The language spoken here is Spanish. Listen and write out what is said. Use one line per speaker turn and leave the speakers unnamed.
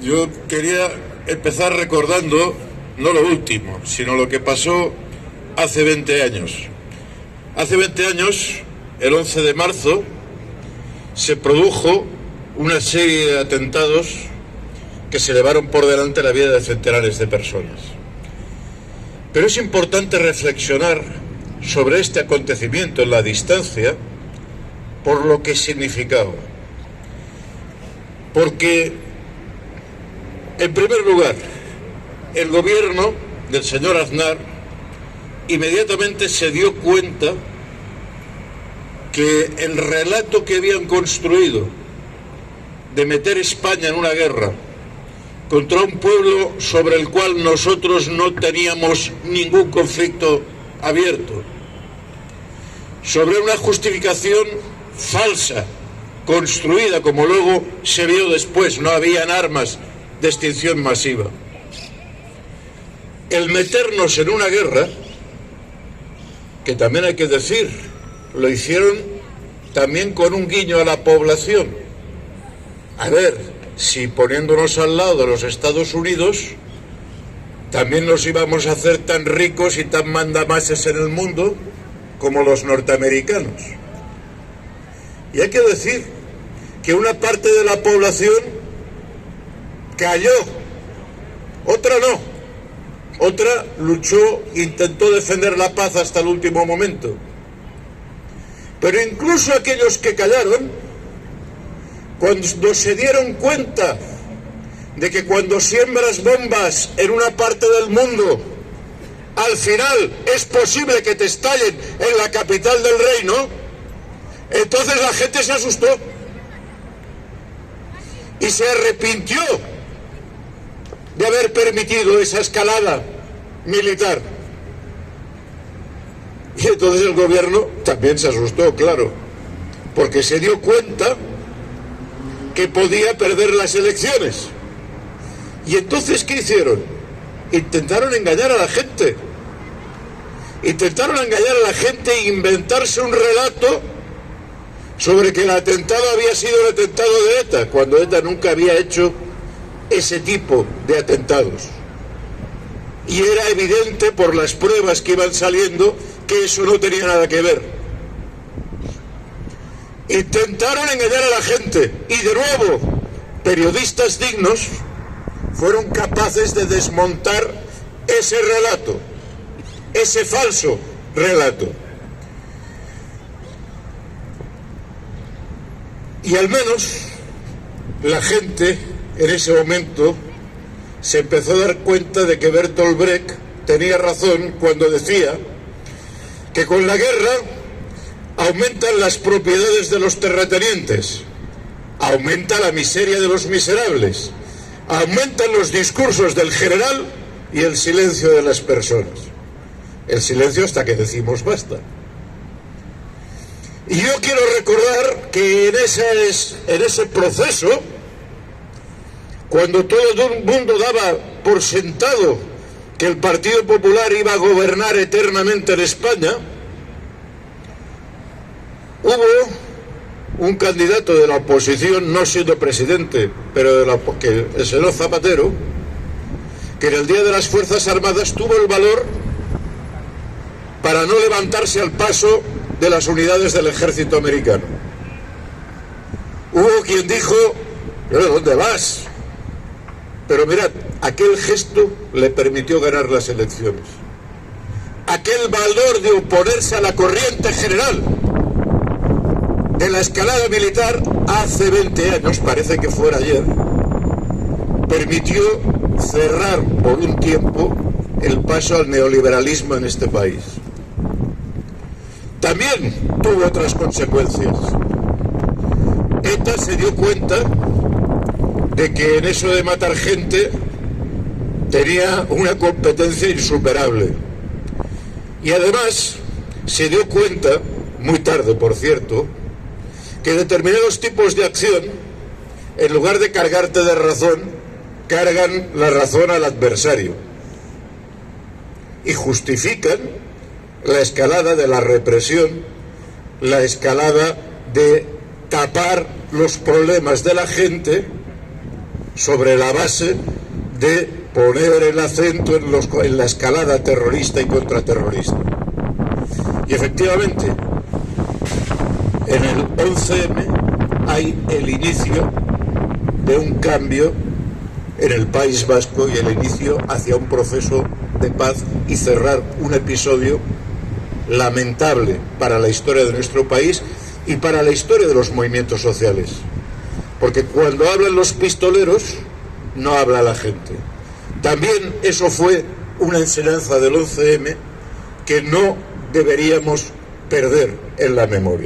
Yo quería empezar recordando no lo último, sino lo que pasó hace 20 años. Hace 20 años, el 11 de marzo, se produjo una serie de atentados que se llevaron por delante la vida de centenares de personas. Pero es importante reflexionar sobre este acontecimiento en la distancia por lo que significaba. Porque, en primer lugar, el gobierno del señor Aznar inmediatamente se dio cuenta que el relato que habían construido de meter España en una guerra contra un pueblo sobre el cual nosotros no teníamos ningún conflicto abierto, sobre una justificación falsa, construida, como luego se vio después, no habían armas de extinción masiva. El meternos en una guerra, que también hay que decir, lo hicieron también con un guiño a la población. A ver, si poniéndonos al lado de los Estados Unidos, también nos íbamos a hacer tan ricos y tan mandamases en el mundo como los norteamericanos. Y hay que decir que una parte de la población cayó, otra no, otra luchó, intentó defender la paz hasta el último momento. Pero incluso aquellos que callaron, cuando se dieron cuenta de que cuando siembras bombas en una parte del mundo, al final es posible que te estallen en la capital del reino, entonces la gente se asustó y se arrepintió de haber permitido esa escalada militar. Y entonces el gobierno también se asustó, claro, porque se dio cuenta que podía perder las elecciones. Y entonces, ¿qué hicieron? Intentaron engañar a la gente. Intentaron engañar a la gente e inventarse un relato sobre que el atentado había sido el atentado de ETA, cuando ETA nunca había hecho ese tipo de atentados. Y era evidente por las pruebas que iban saliendo que eso no tenía nada que ver. Intentaron engañar a la gente y de nuevo periodistas dignos fueron capaces de desmontar ese relato, ese falso relato. Y al menos la gente en ese momento se empezó a dar cuenta de que Bertolt Brecht tenía razón cuando decía que con la guerra aumentan las propiedades de los terratenientes, aumenta la miseria de los miserables, aumentan los discursos del general y el silencio de las personas. El silencio hasta que decimos basta. Y yo quiero recordar que en ese proceso, cuando todo el mundo daba por sentado que el Partido Popular iba a gobernar eternamente en España, hubo un candidato de la oposición, no siendo presidente, pero que el señor Zapatero, que en el Día de las Fuerzas Armadas tuvo el valor para no levantarse al paso de las unidades del ejército americano. Hubo quien dijo, ¿dónde vas? Pero mirad, aquel gesto le permitió ganar las elecciones. Aquel valor de oponerse a la corriente general de la escalada militar hace 20 años, parece que fuera ayer, permitió cerrar por un tiempo el paso al neoliberalismo en este país. También tuvo otras consecuencias. ETA se dio cuenta de que en eso de matar gente tenía una competencia insuperable. Y además se dio cuenta, muy tarde por cierto, que determinados tipos de acción, en lugar de cargarte de razón, cargan la razón al adversario y justifican la escalada de la represión, la escalada de tapar los problemas de la gente sobre la base de poner el acento en la escalada terrorista y contraterrorista. Y efectivamente, en el 11M hay el inicio de un cambio en el País Vasco y el inicio hacia un proceso de paz y cerrar un episodio lamentable para la historia de nuestro país y para la historia de los movimientos sociales. Porque cuando hablan los pistoleros, no habla la gente. También eso fue una enseñanza del 11M que no deberíamos perder en la memoria.